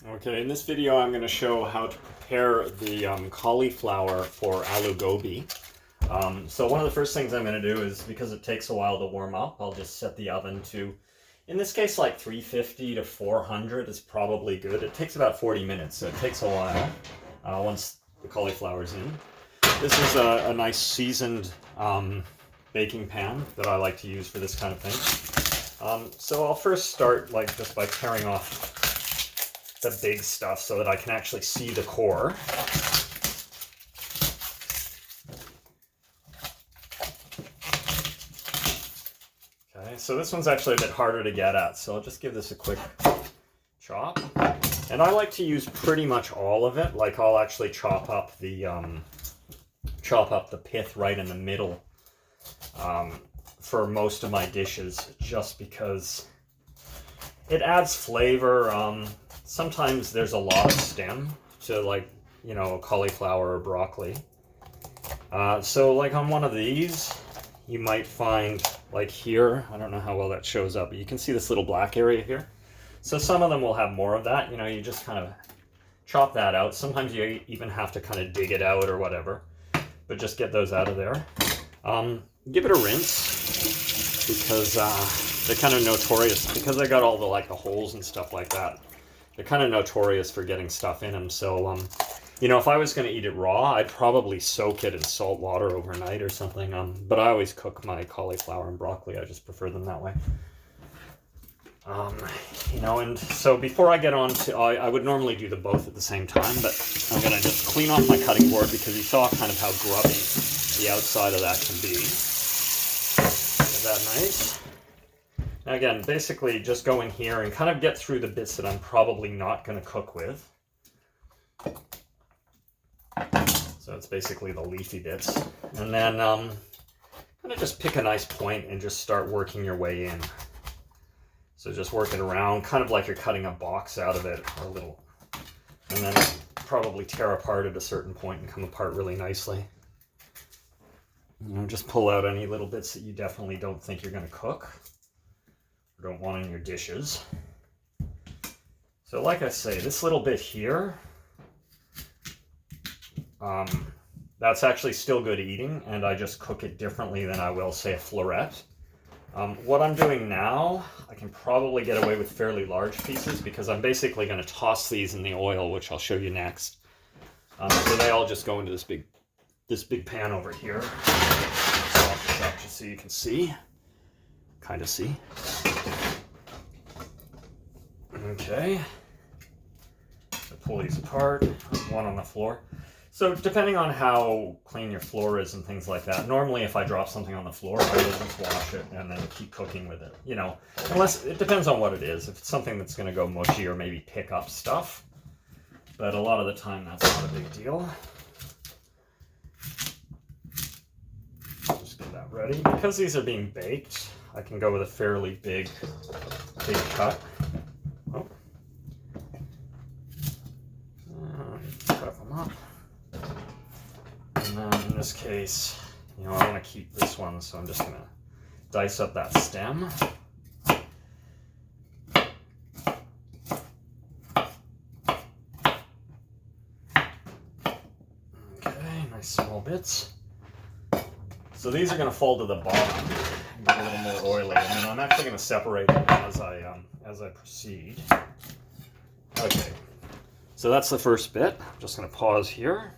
Okay, in this video I'm going to show how to prepare the cauliflower for aloo gobi. So one of the first things I'm going to do is, because it takes a while to warm up, I'll just set the oven to, in this case, like 350 to 400 is probably good. It takes about 40 minutes, so it takes a while once the cauliflower's in. This is a nice seasoned baking pan that I like to use for this kind of thing. So I'll first start just by tearing off the big stuff so that I can actually see the core. Okay, so this one's actually a bit harder to get at, so I'll just give this a quick chop. And I like to use pretty much all of it. Like, I'll actually chop up the pith right in the middle for most of my dishes, just because it adds flavor. Sometimes there's a lot of stem to, cauliflower or broccoli. So on one of these, you might find, here, I don't know how well that shows up, but you can see this little black area here. So some of them will have more of that. You just kind of chop that out. Sometimes you even have to kind of dig it out or whatever, but just get those out of there. Give it a rinse, because they're kind of notorious, because I got all the holes and stuff like that. They're kind of notorious for getting stuff in them. So, if I was going to eat it raw, I'd probably soak it in salt water overnight or something. But I always cook my cauliflower and broccoli. I just prefer them that way. And so before I get on to, I would normally do the both at the same time, but I'm going to just clean off my cutting board, because you saw kind of how grubby the outside of that can be. Is that nice? Now again, basically just go in here and kind of get through the bits that I'm probably not going to cook with. So it's basically the leafy bits. And then kind of just pick a nice point and just start working your way in. So just work it around, kind of like you're cutting a box out of it, or a little, and then probably tear apart at a certain point and come apart really nicely. Just pull out any little bits that you definitely don't think you're going to cook, or don't want in your dishes. So like I say, this little bit here, that's actually still good eating, and I just cook it differently than I will, say, a floret. What I'm doing now, I can probably get away with fairly large pieces, because I'm basically going to toss these in the oil, which I'll show you next. So they all just go into this big pan over here. So I'll put this up just so you can see, kind of see. Okay. So pull these apart. There's one on the floor. So depending on how clean your floor is and things like that, normally if I drop something on the floor, I will just wash it and then keep cooking with it. Unless, it depends on what it is. If it's something that's going to go mushy or maybe pick up stuff. But a lot of the time, that's not a big deal. Just get that ready. Because these are being baked, I can go with a fairly big cut. Oh. Cut them up. And then in this case, I want to keep this one, so I'm just going to dice up that stem. Okay, nice small bits. So these are going to fall to the bottom and get a little more oily, and then I'm actually going to separate them as I proceed. Okay, so that's the first bit. I'm just going to pause here.